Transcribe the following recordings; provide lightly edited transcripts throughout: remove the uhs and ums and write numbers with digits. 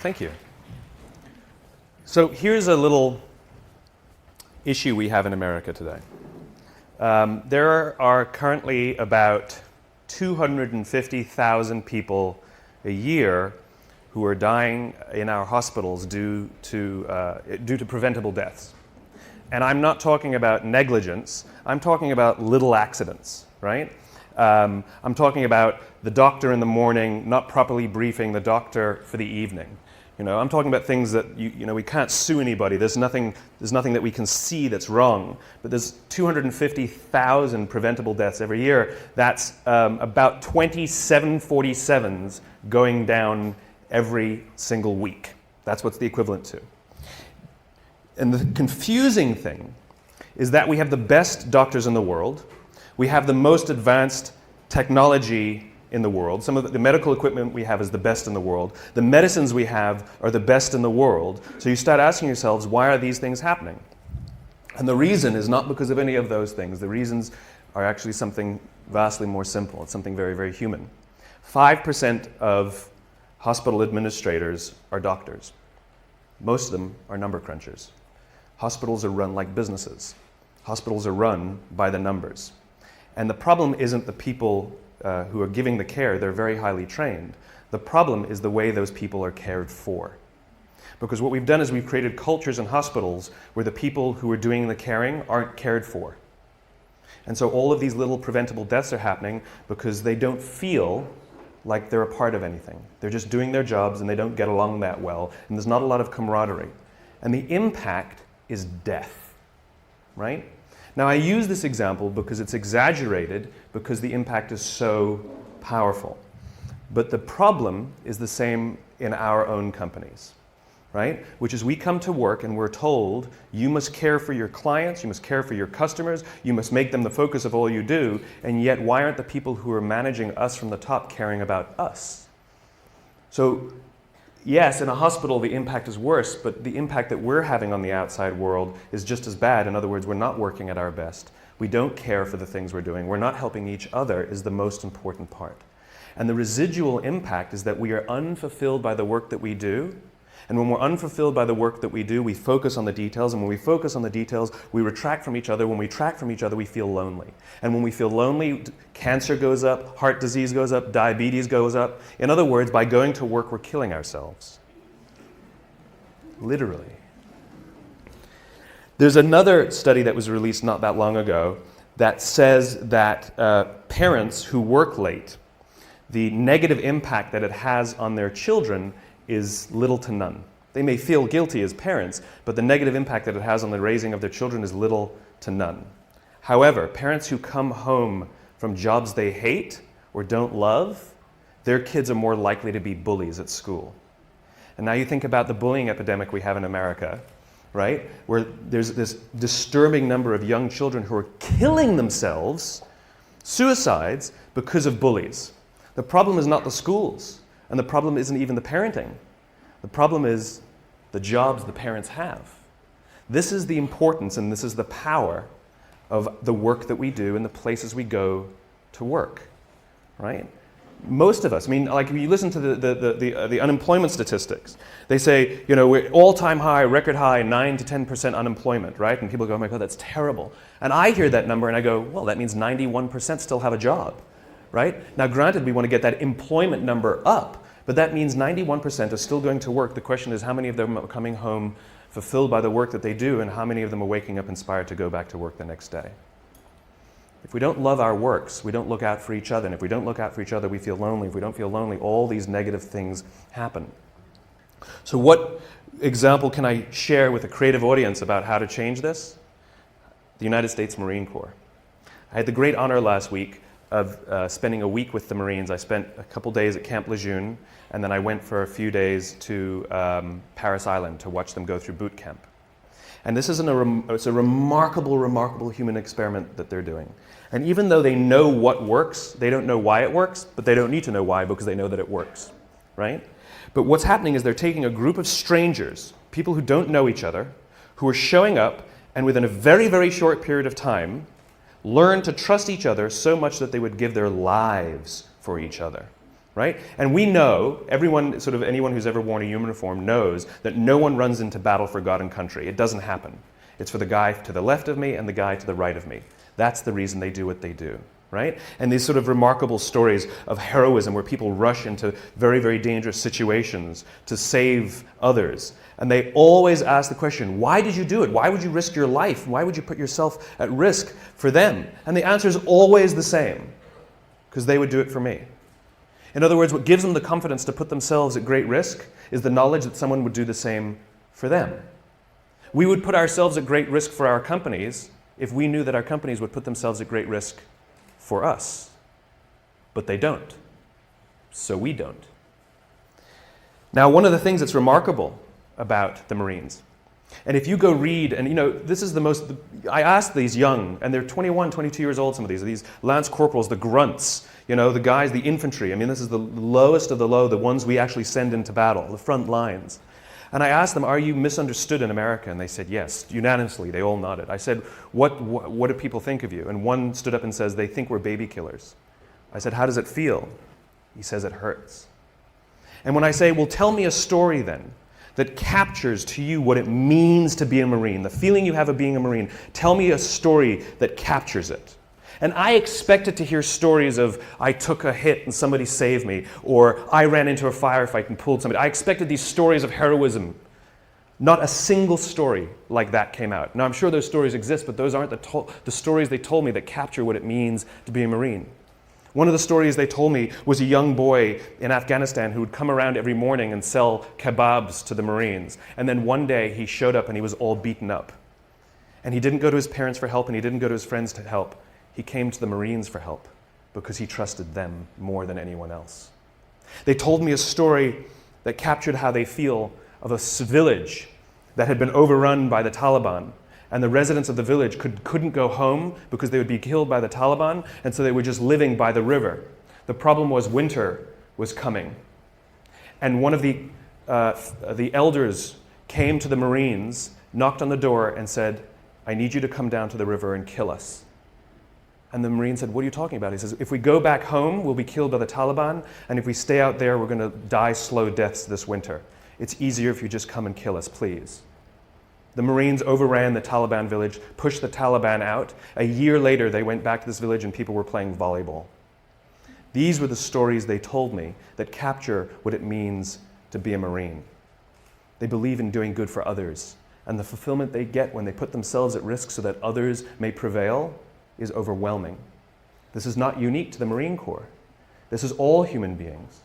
Thank you. So here's a little issue we have in America today. There are currently about 250,000 people a year who are dying in our hospitals due to preventable deaths. And I'm not talking about negligence, I'm talking about little accidents, right? I'm talking about the doctor in the morning not properly briefing the doctor for the evening. You know, I'm talking about things that we can't sue anybody. There's nothing that we can see that's wrong. But there's 250,000 preventable deaths every year. That's about 20 747s going down every single week. That's what's the equivalent to. And the confusing thing is that we have the best doctors in the world. We have the most advanced technology in the world. Some of the medical equipment we have is the best in the world. The medicines we have are the best in the world. So you start asking yourselves, why are these things happening? And the reason is not because of any of those things. The reasons are actually something vastly more simple. It's something very, very human. 5% of hospital administrators are doctors. Most of them are number crunchers. Hospitals are run like businesses. Hospitals are run by the numbers. And the problem isn't the people who are giving the care. They're very highly trained. The problem is the way those people are cared for. Because what we've done is we've created cultures in hospitals where the people who are doing the caring aren't cared for. And so all of these little preventable deaths are happening because they don't feel like they're a part of anything. They're just doing their jobs and they don't get along that well. And there's not a lot of camaraderie. And the impact is death, right? Now, I use this example because it's exaggerated because the impact is so powerful. But the problem is the same in our own companies, right? Which is we come to work and we're told, you must care for your clients, you must care for your customers, you must make them the focus of all you do, and yet why aren't the people who are managing us from the top caring about us? So, yes, in a hospital the impact is worse, but the impact that we're having on the outside world is just as bad. In other words, we're not working at our best. We don't care for the things we're doing. We're not helping each other is the most important part. And the residual impact is that we are unfulfilled by the work that we do. And when we're unfulfilled by the work that we do, we focus on the details. And when we focus on the details, we retract from each other. When we retract from each other, we feel lonely. And when we feel lonely, cancer goes up, heart disease goes up, diabetes goes up. In other words, by going to work, we're killing ourselves. Literally. There's another study that was released not that long ago that says that parents who work late, the negative impact that it has on their children is little to none. They may feel guilty as parents, but the negative impact that it has on the raising of their children is little to none. However, parents who come home from jobs they hate or don't love, their kids are more likely to be bullies at school. And now you think about the bullying epidemic we have in America, right? Where there's this disturbing number of young children who are killing themselves, suicides, because of bullies. The problem is not the schools. And the problem isn't even the parenting. The problem is the jobs the parents have. This is the importance and this is the power of the work that we do and the places we go to work, right? Most of us, I mean, like when you listen to the unemployment statistics, they say, you know, we're all-time high, record high, 9 to 10% unemployment, right? And people go, oh my God, that's terrible. And I hear that number and I go, well, that means 91% still have a job. Right? Now, granted, we want to get that employment number up, but that means 91% are still going to work. The question is how many of them are coming home fulfilled by the work that they do, and how many of them are waking up inspired to go back to work the next day? If we don't love our works, we don't look out for each other. And if we don't look out for each other, we feel lonely. If we don't feel lonely, all these negative things happen. So what example can I share with a creative audience about how to change this? The United States Marine Corps. I had the great honor last week of spending a week with the Marines. I spent a couple days at Camp Lejeune, and then I went for a few days to Paris Island to watch them go through boot camp. And this is it's a remarkable, remarkable human experiment that they're doing. And even though they know what works, they don't know why it works, but they don't need to know why because they know that it works, right? But what's happening is they're taking a group of strangers, people who don't know each other, who are showing up and within a very, very short period of time, learn to trust each other so much that they would give their lives for each other, right? And we know, anyone who's ever worn a uniform knows that no one runs into battle for God and country. It doesn't happen. It's for the guy to the left of me and the guy to the right of me. That's the reason they do what they do, right? And these sort of remarkable stories of heroism where people rush into very, very dangerous situations to save others. And they always ask the question, why did you do it? Why would you risk your life? Why would you put yourself at risk for them? And the answer is always the same, because they would do it for me. In other words, what gives them the confidence to put themselves at great risk is the knowledge that someone would do the same for them. We would put ourselves at great risk for our companies if we knew that our companies would put themselves at great risk for us. But they don't. So we don't. Now, one of the things that's remarkable about the Marines, and if you go read, and this is I asked these young, and they're 21, 22 years old, some of these lance corporals, the grunts, the guys, the infantry. I mean, this is the lowest of the low, the ones we actually send into battle, the front lines. And I asked them, are you misunderstood in America? And they said, yes, unanimously. They all nodded. I said, what do people think of you? And one stood up and says, they think we're baby killers. I said, how does it feel? He says, it hurts. And when I say, well, tell me a story then that captures to you what it means to be a Marine, the feeling you have of being a Marine, tell me a story that captures it. And I expected to hear stories of, I took a hit and somebody saved me, or I ran into a firefight and pulled somebody. I expected these stories of heroism. Not a single story like that came out. Now, I'm sure those stories exist, but those aren't the stories they told me that capture what it means to be a Marine. One of the stories they told me was a young boy in Afghanistan who would come around every morning and sell kebabs to the Marines. And then one day he showed up and he was all beaten up. And he didn't go to his parents for help and he didn't go to his friends to help. He came to the Marines for help because he trusted them more than anyone else. They told me a story that captured how they feel of a village that had been overrun by the Taliban, and the residents of the village couldn't go home because they would be killed by the Taliban, and so they were just living by the river. The problem was winter was coming. And one of the elders came to the Marines, knocked on the door, and said, I need you to come down to the river and kill us. And the Marine said, what are you talking about? He says, if we go back home, we'll be killed by the Taliban, and if we stay out there, we're going to die slow deaths this winter. It's easier if you just come and kill us, please. The Marines overran the Taliban village, pushed the Taliban out. A year later, they went back to this village and people were playing volleyball. These were the stories they told me that capture what it means to be a Marine. They believe in doing good for others, and the fulfillment they get when they put themselves at risk so that others may prevail is overwhelming. This is not unique to the Marine Corps. This is all human beings.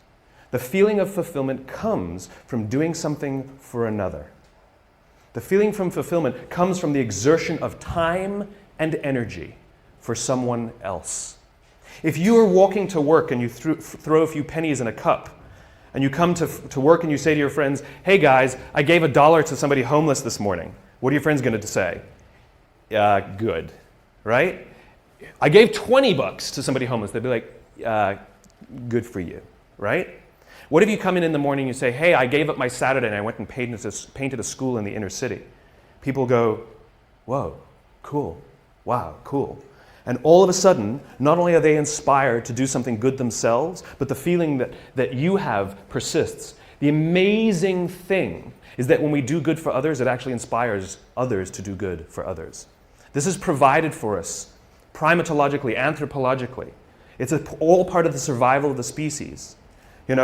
The feeling of fulfillment comes from doing something for another. The feeling from fulfillment comes from the exertion of time and energy for someone else. If you are walking to work and you throw a few pennies in a cup, and you come to work and you say to your friends, hey guys, I gave $1 to somebody homeless this morning. What are your friends going to say? Good, right? I gave $20 to somebody homeless. They'd be like, good for you, right? What if you come in the morning and you say, hey, I gave up my Saturday and I went and painted a school in the inner city? People go, whoa, cool, wow, cool. And all of a sudden, not only are they inspired to do something good themselves, but the feeling that you have persists. The amazing thing is that when we do good for others, it actually inspires others to do good for others. This is provided for us primatologically, anthropologically. It's all part of the survival of the species.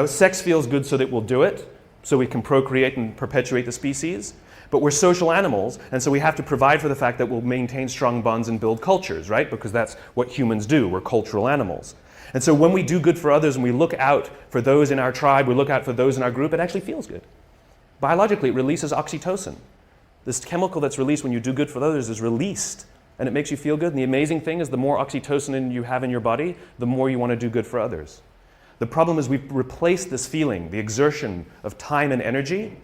Sex feels good so that we'll do it, so we can procreate and perpetuate the species. But we're social animals, and so we have to provide for the fact that we'll maintain strong bonds and build cultures, right? Because that's what humans do. We're cultural animals. And so when we do good for others and we look out for those in our tribe, we look out for those in our group, it actually feels good. Biologically, it releases oxytocin. This chemical that's released when you do good for others is released, and it makes you feel good. And the amazing thing is the more oxytocin you have in your body, the more you want to do good for others. The problem is we've replaced this feeling, the exertion of time and energy,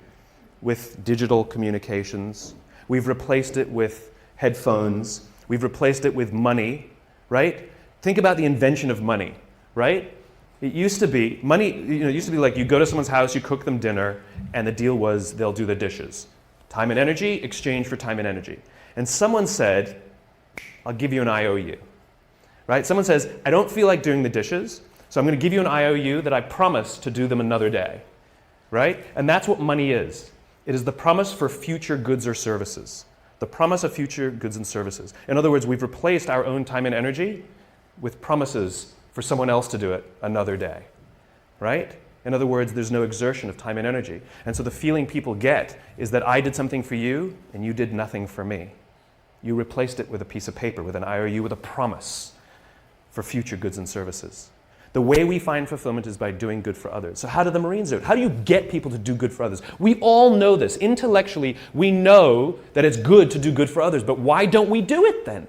with digital communications. We've replaced it with headphones. We've replaced it with money, right? Think about the invention of money, right? It used to be, money, it used to be like you go to someone's house, you cook them dinner, and the deal was they'll do the dishes. Time and energy, exchange for time and energy. And someone said, I'll give you an IOU, right? Someone says, I don't feel like doing the dishes, so I'm going to give you an IOU that I promise to do them another day, right? And that's what money is. It is the promise for future goods or services. The promise of future goods and services. In other words, we've replaced our own time and energy with promises for someone else to do it another day, right? In other words, there's no exertion of time and energy. And so the feeling people get is that I did something for you and you did nothing for me. You replaced it with a piece of paper, with an IOU, with a promise for future goods and services. The way we find fulfillment is by doing good for others. So how do the Marines do it? How do you get people to do good for others? We all know this. Intellectually, we know that it's good to do good for others, but why don't we do it then?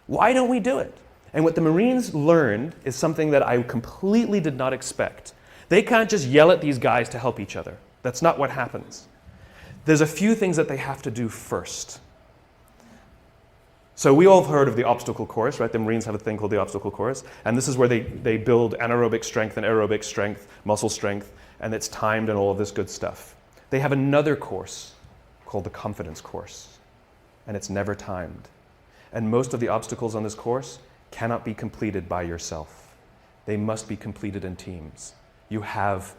Why don't we do it? And what the Marines learned is something that I completely did not expect. They can't just yell at these guys to help each other. That's not what happens. There's a few things that they have to do first. So we all have heard of the obstacle course, right? The Marines have a thing called the obstacle course. And this is where they build anaerobic strength and aerobic strength, muscle strength, and it's timed and all of this good stuff. They have another course called the confidence course, and it's never timed. And most of the obstacles on this course cannot be completed by yourself. They must be completed in teams. You have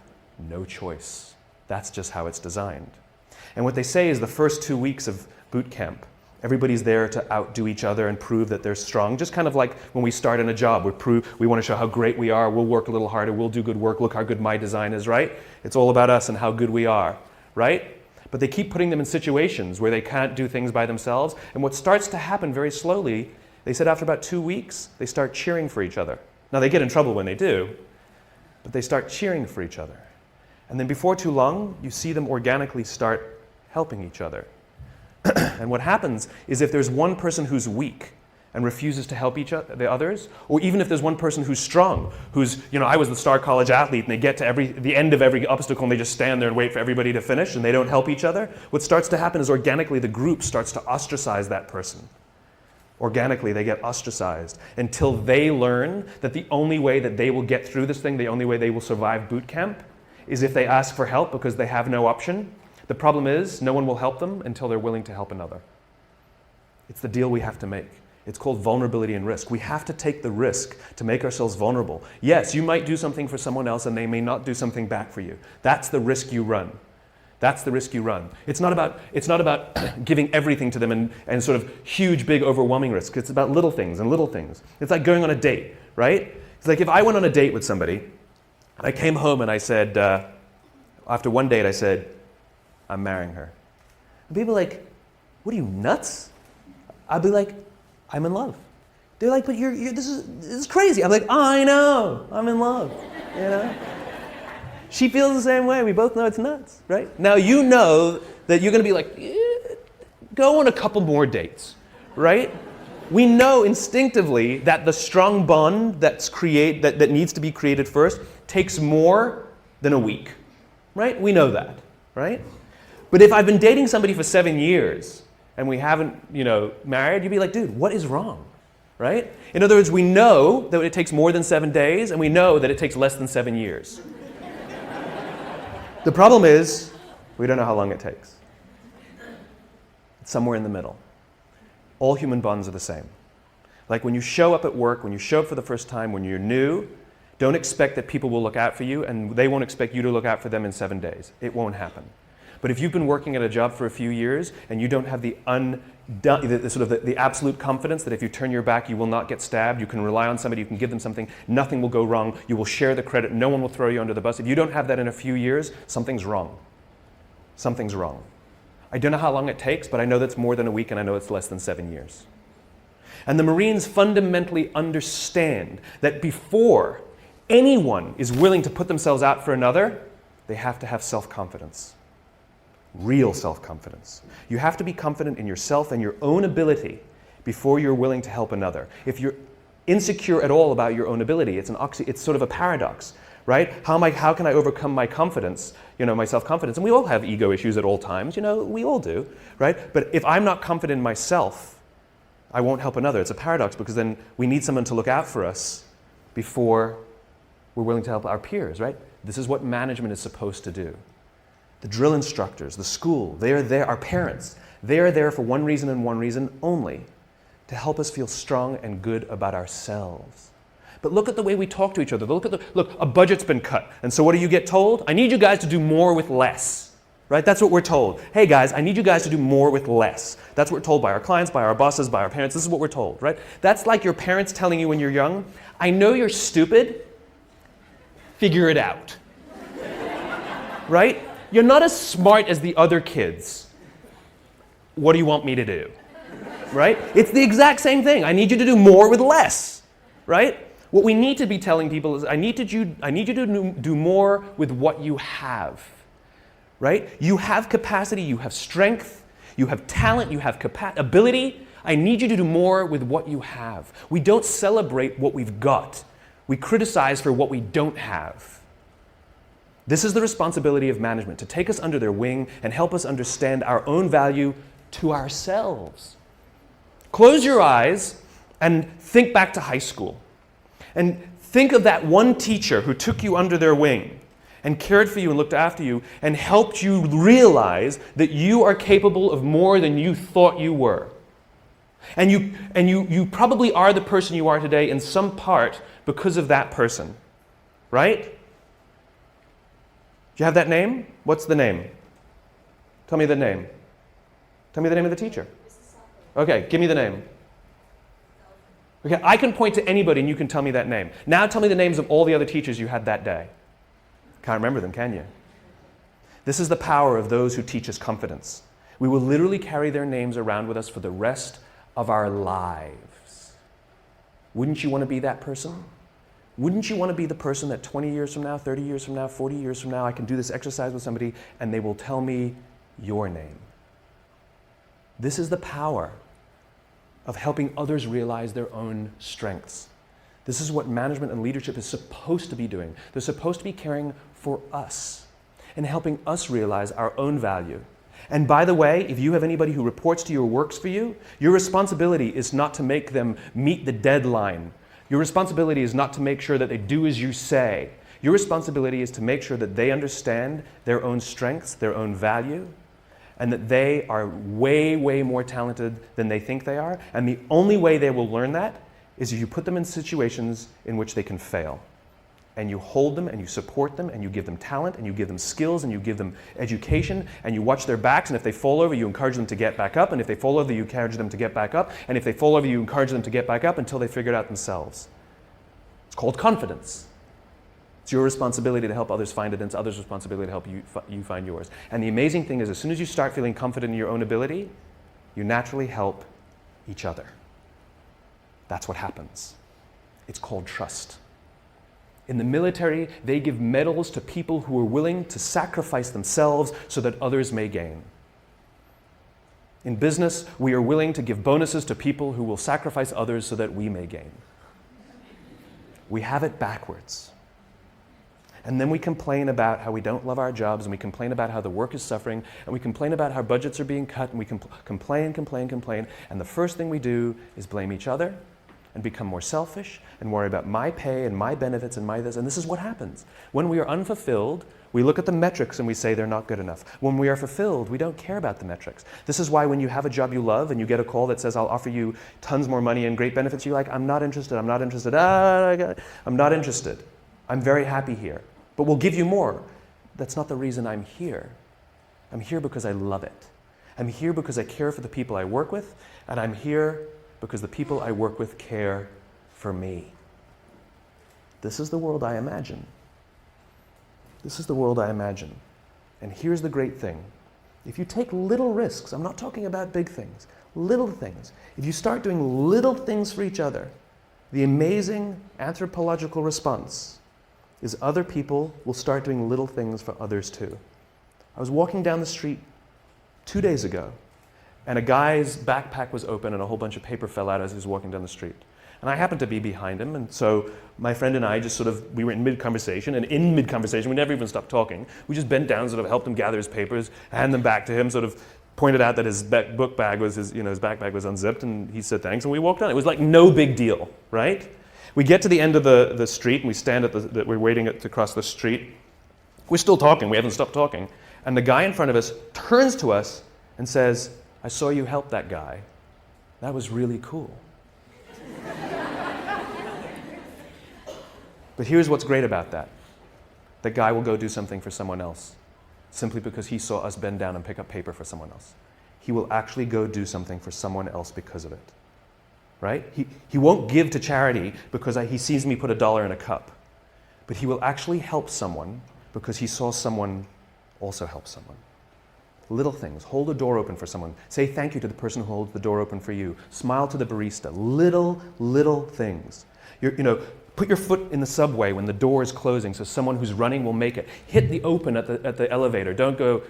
no choice. That's just how it's designed. And what they say is the first 2 weeks of boot camp, everybody's there to outdo each other and prove that they're strong. Just kind of like when we start in a job, we want to show how great we are, we'll work a little harder, we'll do good work, look how good my design is, right? It's all about us and how good we are, right? But they keep putting them in situations where they can't do things by themselves. And what starts to happen very slowly, they said after about 2 weeks, they start cheering for each other. Now they get in trouble when they do, but they start cheering for each other. And then before too long, you see them organically start helping each other. And what happens is if there's one person who's weak and refuses to help the others, or even if there's one person who's strong, who's, I was the star college athlete, and they get to the end of every obstacle and they just stand there and wait for everybody to finish and they don't help each other, what starts to happen is organically the group starts to ostracize that person. Organically, they get ostracized until they learn that the only way that they will get through this thing, the only way they will survive boot camp, is if they ask for help because they have no option. The problem is, no one will help them until they're willing to help another. It's the deal we have to make. It's called vulnerability and risk. We have to take the risk to make ourselves vulnerable. Yes, you might do something for someone else and they may not do something back for you. That's the risk you run. That's the risk you run. It's not about giving everything to them and sort of huge, big, overwhelming risks. It's about little things and little things. It's like going on a date, right? It's like if I went on a date with somebody, and I came home and I said, after one date I said, I'm marrying her. And people are like, what are you, nuts? I'd be like, I'm in love. They're like, but this is crazy. I'm like, I know, I'm in love, She feels the same way. We both know it's nuts, right? Now you know that you're going to be like, go on a couple more dates, right? We know instinctively that the strong bond that needs to be created first takes more than a week, right? We know that, right? But if I've been dating somebody for 7 years and we haven't, married, you'd be like, dude, what is wrong, right? In other words, we know that it takes more than 7 days and we know that it takes less than 7 years. The problem is, we don't know how long it takes. It's somewhere in the middle. All human bonds are the same. Like when you show up at work, when you show up for the first time, when you're new, don't expect that people will look out for you and they won't expect you to look out for them in 7 days. It won't happen. But if you've been working at a job for a few years and you don't have the absolute confidence that if you turn your back you will not get stabbed, you can rely on somebody, you can give them something, nothing will go wrong, you will share the credit, no one will throw you under the bus. If you don't have that in a few years, something's wrong. Something's wrong. I don't know how long it takes, but I know that's more than a week, and I know it's less than 7 years. And the Marines fundamentally understand that before anyone is willing to put themselves out for another, they have to have self-confidence. Real self-confidence. You have to be confident in yourself and your own ability before you're willing to help another. If you're insecure at all about your own ability, it's sort of a paradox, right? How can I overcome my confidence, my self-confidence? And we all have ego issues at all times, we all do, right? But if I'm not confident in myself, I won't help another. It's a paradox because then we need someone to look out for us before we're willing to help our peers, right? This is what management is supposed to do. The drill instructors, the school, they are there, our parents, they are there for one reason and one reason only, to help us feel strong and good about ourselves. But look at the way we talk to each other. Look, a budget's been cut. And so what do you get told? I need you guys to do more with less. Right? That's what we're told. Hey guys, I need you guys to do more with less. That's what we're told by our clients, by our bosses, by our parents. This is what we're told, right? That's like your parents telling you when you're young, I know you're stupid, figure it out. Right? You're not as smart as the other kids. What do you want me to do? Right? It's the exact same thing. I need you to do more with less. Right? What we need to be telling people is, I need you to do more with what you have. Right? You have capacity, you have strength, you have talent, you have ability. I need you to do more with what you have. We don't celebrate what we've got. We criticize for what we don't have. This is the responsibility of management, to take us under their wing and help us understand our own value to ourselves. Close your eyes and think back to high school. And think of that one teacher who took you under their wing and cared for you and looked after you and helped you realize that you are capable of more than you thought you were. And you probably are the person you are today in some part because of that person. Right? Do you have that name? What's the name? Tell me the name. Tell me the name of the teacher. Okay, give me the name. Okay, I can point to anybody and you can tell me that name. Now tell me the names of all the other teachers you had that day. Can't remember them, can you? This is the power of those who teach us confidence. We will literally carry their names around with us for the rest of our lives. Wouldn't you want to be that person? Wouldn't you want to be the person that 20 years from now, 30 years from now, 40 years from now, I can do this exercise with somebody and they will tell me your name? This is the power of helping others realize their own strengths. This is what management and leadership is supposed to be doing. They're supposed to be caring for us and helping us realize our own value. And by the way, if you have anybody who reports to you or works for you, your responsibility is not to make them meet the deadline. Your responsibility is not to make sure that they do as you say. Your responsibility is to make sure that they understand their own strengths, their own value, and that they are way, way more talented than they think they are. And the only way they will learn that is if you put them in situations in which they can fail. And you hold them and you support them and you give them talent and you give them skills and you give them education and you watch their backs, and if they fall over, you encourage them to get back up, and if they fall over, you encourage them to get back up, and if they fall over, you encourage them to get back up until they figure it out themselves. It's called confidence. It's your responsibility to help others find it, and it's others' responsibility to help you find yours. And the amazing thing is, as soon as you start feeling confident in your own ability, you naturally help each other. That's what happens. It's called trust. In the military, they give medals to people who are willing to sacrifice themselves so that others may gain. In business, we are willing to give bonuses to people who will sacrifice others so that we may gain. We have it backwards. And then we complain about how we don't love our jobs, and we complain about how the work is suffering, and we complain about how budgets are being cut, and we complain. And the first thing we do is blame each other and become more selfish and worry about my pay and my benefits and my this. And this is what happens. When we are unfulfilled, we look at the metrics and we say they're not good enough. When we are fulfilled, we don't care about the metrics. This is why when you have a job you love and you get a call that says, I'll offer you tons more money and great benefits, you're like, I'm not interested. I'm not interested. I'm very happy here. But we'll give you more. That's not the reason I'm here. I'm here because I love it. I'm here because I care for the people I work with, and I'm here because the people I work with care for me. This is the world I imagine. This is the world I imagine. And here's the great thing. if you take little risks, I'm not talking about big things, little things. If you start doing little things for each other, the amazing anthropological response is other people will start doing little things for others too. I was walking down the street 2 days ago, and a guy's backpack was open and a whole bunch of paper fell out as he was walking down the street. And I happened to be behind him, and so my friend and I just we were in mid-conversation, and in mid-conversation, we never even stopped talking. We just bent down, sort of helped him gather his papers, hand them back to him, sort of pointed out that his book bag was, his backpack was unzipped, and he said thanks, and we walked on. It was like no big deal, right? We get to the end of the street, and we stand we're waiting to cross the street. We're still talking, we haven't stopped talking, and the guy in front of us turns to us and says, I saw you help that guy. That was really cool. But here's what's great about that. The guy will go do something for someone else simply because he saw us bend down and pick up paper for someone else. He will actually go do something for someone else because of it. Right? He won't give to charity because he sees me put $1 in a cup. But he will actually help someone because he saw someone also help someone. Little things. Hold a door open for someone. Say thank you to the person who holds the door open for you. Smile to the barista. Little things. Put your foot in the subway when the door is closing so someone who's running will make it. Hit the open at the elevator. Don't go...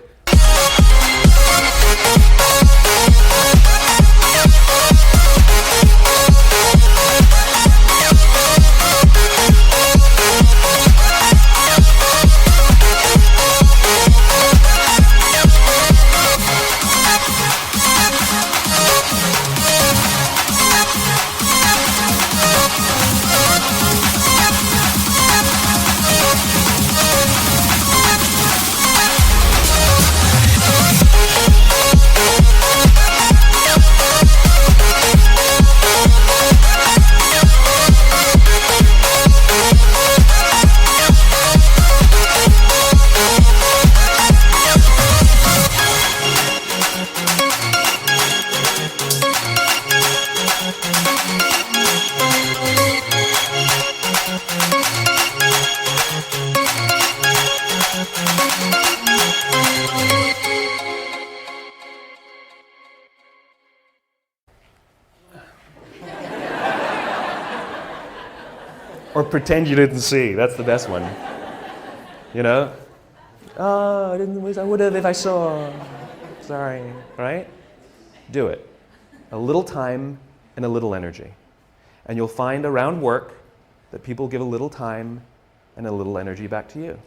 Or pretend you didn't see. That's the best one. Oh, I would have if I saw. Sorry, right? Do it. A little time and a little energy. And you'll find around work that people give a little time and a little energy back to you.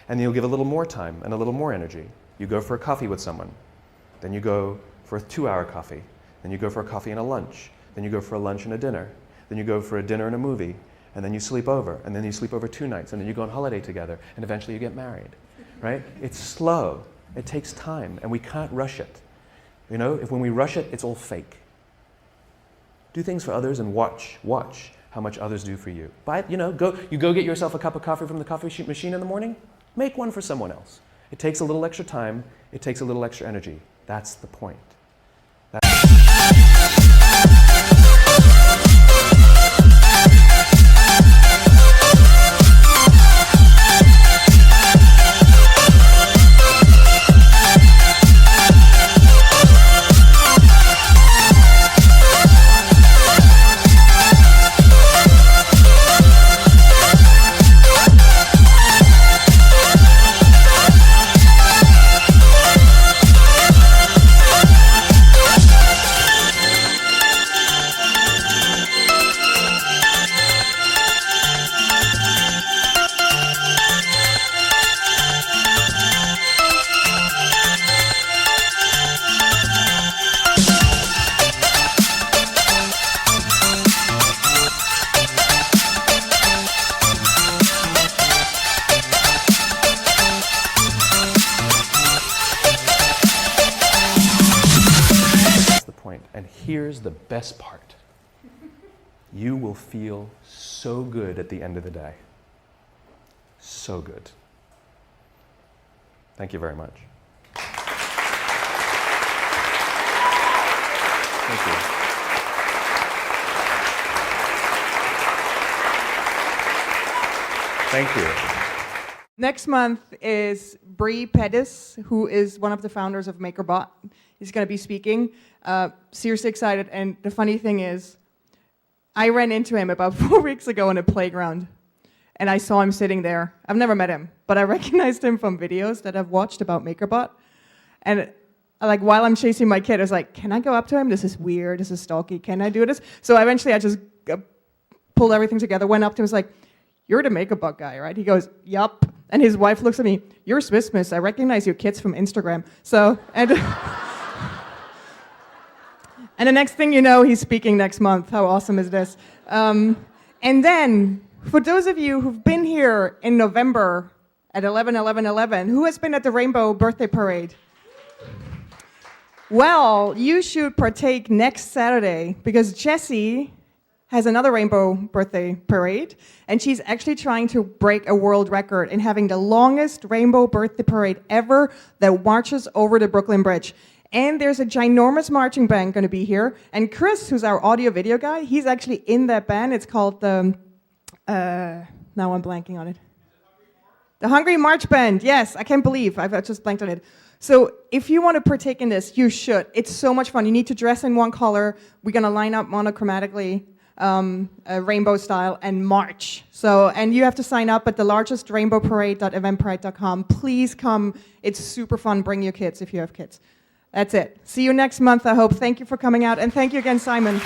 And you'll give a little more time and a little more energy. You go for a coffee with someone. Then you go for a 2-hour coffee. Then you go for a coffee and a lunch. Then you go for a lunch and a dinner. Then you go for a dinner and a movie. And then you sleep over, and then you sleep over 2 nights, and then you go on holiday together, and eventually you get married, right? It's slow. It takes time, and we can't rush it. If when we rush it, it's all fake. Do things for others and watch how much others do for you. Go get yourself a cup of coffee from the coffee machine in the morning. Make one for someone else. It takes a little extra time. It takes a little extra energy. That's the point. And here's the best part. You will feel so good at the end of the day. So good. Thank you very much. Thank you. Thank you. Next month is Bree Pettis, who is one of the founders of MakerBot. He's going to be speaking. Seriously excited. And the funny thing is, I ran into him about 4 weeks ago on a playground. And I saw him sitting there. I've never met him, but I recognized him from videos that I've watched about MakerBot. And while I'm chasing my kid, I was like, can I go up to him? This is weird. This is stalky. Can I do this? So eventually I just pulled everything together, went up to him, was like, you're the MakerBot guy, right? He goes, yup. And his wife looks at me, you're Swiss Miss. I recognize your kids from Instagram. So, and the next thing you know, he's speaking next month. How awesome is this? And then, for those of you who've been here in November at 11/11/11, who has been at the Rainbow Birthday Parade? Well, you should partake next Saturday because Jessie has another Rainbow Birthday Parade, and she's actually trying to break a world record in having the longest Rainbow Birthday Parade ever that marches over the Brooklyn Bridge. And there's a ginormous marching band going to be here, and Chris, who's our audio-video guy, he's actually in that band. It's called the, now I'm blanking on it. The Hungry March Band, yes, I can't believe, I've just blanked on it. So if you want to partake in this, you should. It's so much fun. You need to dress in one color. We're going to line up monochromatically, rainbow style, and march. So, and you have to sign up at the largest rainbowparade.eventbrite.com. Please come. It's super fun. Bring your kids if you have kids. That's it. See you next month, I hope. Thank you for coming out, and thank you again, Simon.